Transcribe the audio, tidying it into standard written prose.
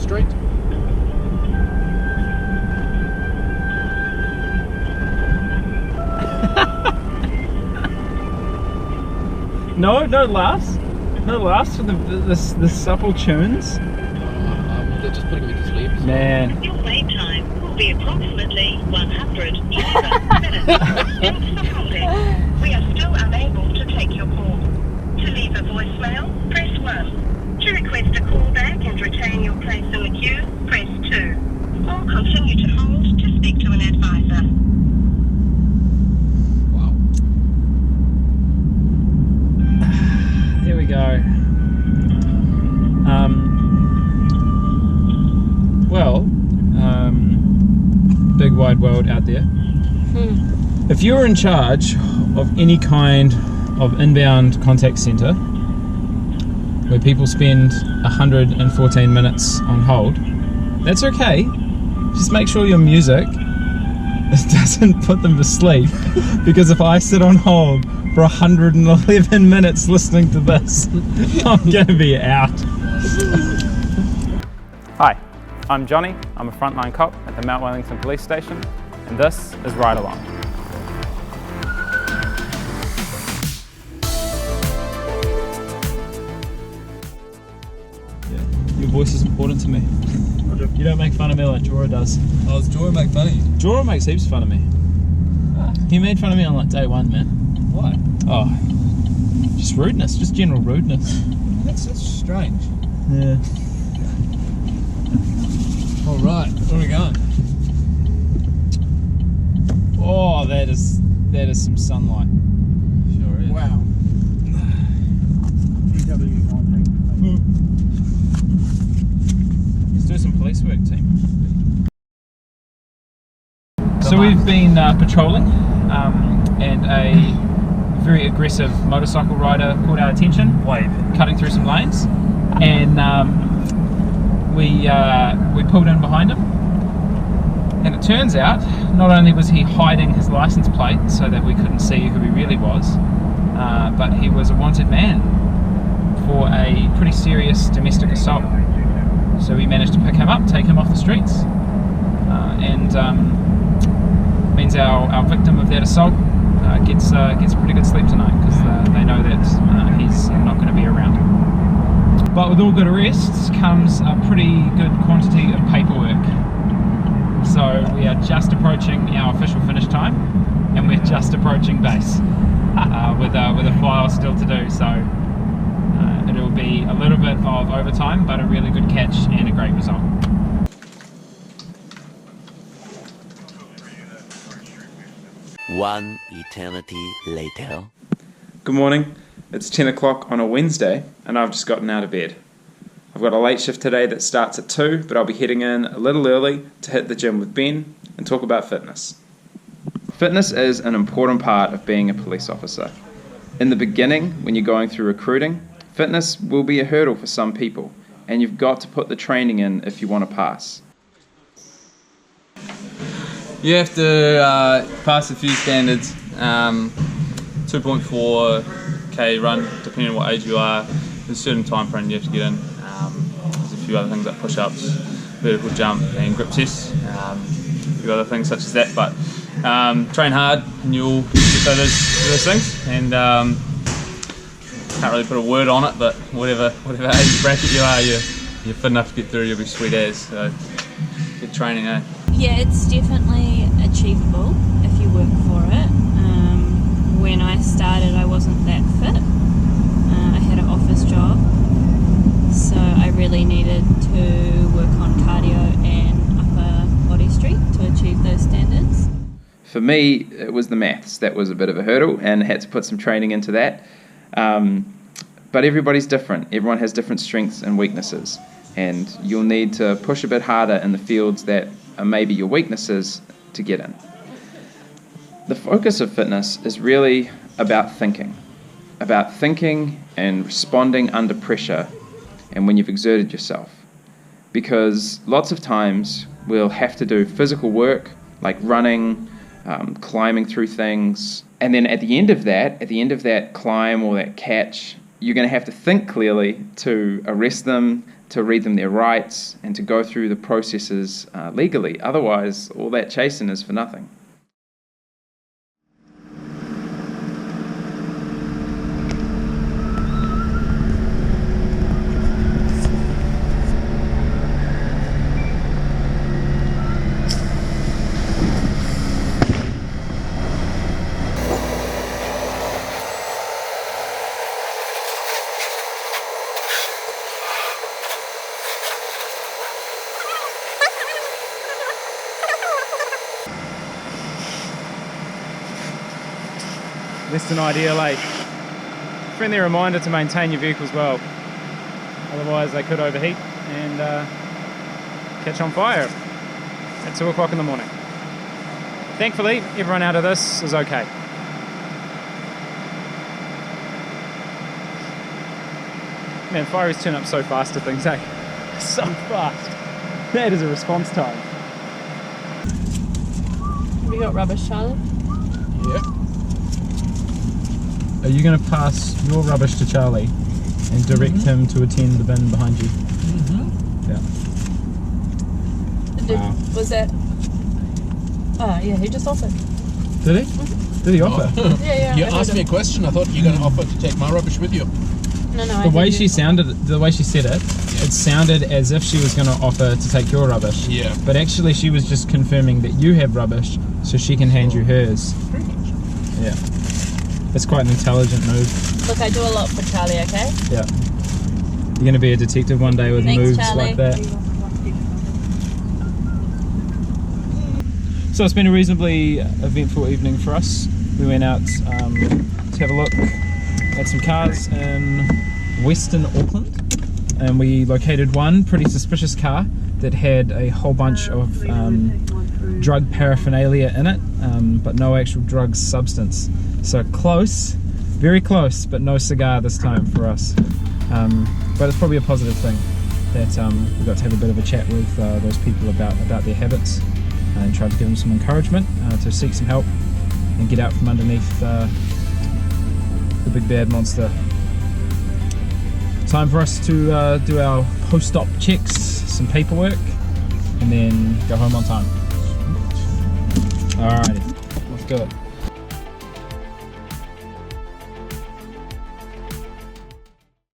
street. No laughs. No laughs for the supple tunes. They're just putting me to sleep. So. Man. Your wait time will be approximately 100 minutes. Thanks for holding. We are still unable to take your call. To leave a voicemail, press 1. To request a call back and retain your place in the queue, press 2. Or continue to hold to speak to an advisor. Wow. There we go. Big wide world out there. If you were in charge of any kind of inbound contact centre where people spend 114 minutes on hold, that's okay. Just make sure your music doesn't put them to sleep, because if I sit on hold for 111 minutes listening to this, I'm gonna be out. Hi, I'm Johnny. I'm a frontline cop at the Mount Wellington Police Station, and this is Ride Along. Your voice is important to me. You don't make fun of me like Jorah does. Oh, does Jorah make fun of you? Jorah makes heaps of fun of me. He made fun of me on like day one, man. Why? Oh, just rudeness, just general rudeness. That's strange. Yeah. All right, where are we going? Oh, that is some sunlight. Sure is. Wow. Let's do some police work, team. So we've been patrolling, and a very aggressive motorcycle rider caught our attention, cutting through some lanes, and we pulled in behind him. And it turns out, not only was he hiding his license plate so that we couldn't see who he really was, but he was a wanted man for a pretty serious domestic assault. So we managed to pick him up, take him off the streets, and means our victim of that assault gets pretty good sleep tonight, because they know that he's not going to be around. But with all good arrests comes a pretty good quantity of paperwork. So we are just approaching our official finish time, and we're just approaching base with a file still to do. So it'll be a little bit of overtime, but a really good catch and a great result. One eternity later. Good morning. It's 10 o'clock on a Wednesday, and I've just gotten out of bed. I've got a late shift today that starts at 2, but I'll be heading in a little early to hit the gym with Ben and talk about fitness. Fitness is an important part of being a police officer. In the beginning, when you're going through recruiting, fitness will be a hurdle for some people, and you've got to put the training in if you want to pass. You have to pass a few standards, 2.4k run, depending on what age you are. There's a certain time frame you have to get in. There's a few other things like push-ups, vertical jump and grip tests, a few other things such as that, but train hard and you'll get those things, and can't really put a word on it, but whatever age bracket you are, you're fit enough to get through, you'll be sweet as, so good training, eh? Yeah, it's definitely achievable if you work for it. When I started, I wasn't that fit. I had an office job, so I really needed to work on cardio and upper body strength to achieve those standards. For me, it was the maths. That was a bit of a hurdle, and I had to put some training into that. But everybody's different. Everyone has different strengths and weaknesses, and you'll need to push a bit harder in the fields that are maybe your weaknesses to get in. The focus of fitness is really about thinking and responding under pressure and when you've exerted yourself. Because lots of times we'll have to do physical work like running, climbing through things, and then at the end of that climb or that catch, you're going to have to think clearly to arrest them, to read them their rights, and to go through the processes legally. Otherwise, all that chasing is for nothing. Less than ideal, eh? Friendly reminder to maintain your vehicles well. Otherwise they could overheat and catch on fire at 2 o'clock in the morning. Thankfully, everyone out of this is okay. Man, fireys turn up so fast to things, eh? So fast. That is a response time. Have you got rubbish, Charlie? Yeah. Are you going to pass your rubbish to Charlie and direct him to attend the bin behind you? Yeah. Wow. Was that... Oh, yeah, he just offered. Did he? Did he offer? Yeah. You asked me a question. I thought you were going to offer to take my rubbish with you. No, The way she said it, it sounded as if she was going to offer to take your rubbish. Yeah. But actually she was just confirming that you have rubbish so she can hand you hers. Pretty much. Yeah. It's quite an intelligent move. Look, I do a lot for Charlie, okay? Yeah. You're going to be a detective one day with Thanks, moves Charlie. like that. So it's been a reasonably eventful evening for us. We went out to have a look at some cars in Western Auckland, and we located one pretty suspicious car that had a whole bunch of drug paraphernalia in it, but no actual drug substance. So close, very close, but no cigar this time for us. But it's probably a positive thing that we got to have a bit of a chat with those people about their habits and tried to give them some encouragement to seek some help and get out from underneath the big bad monster. Time for us to do our post-op checks, some paperwork, and then go home on time. Alrighty, let's do it.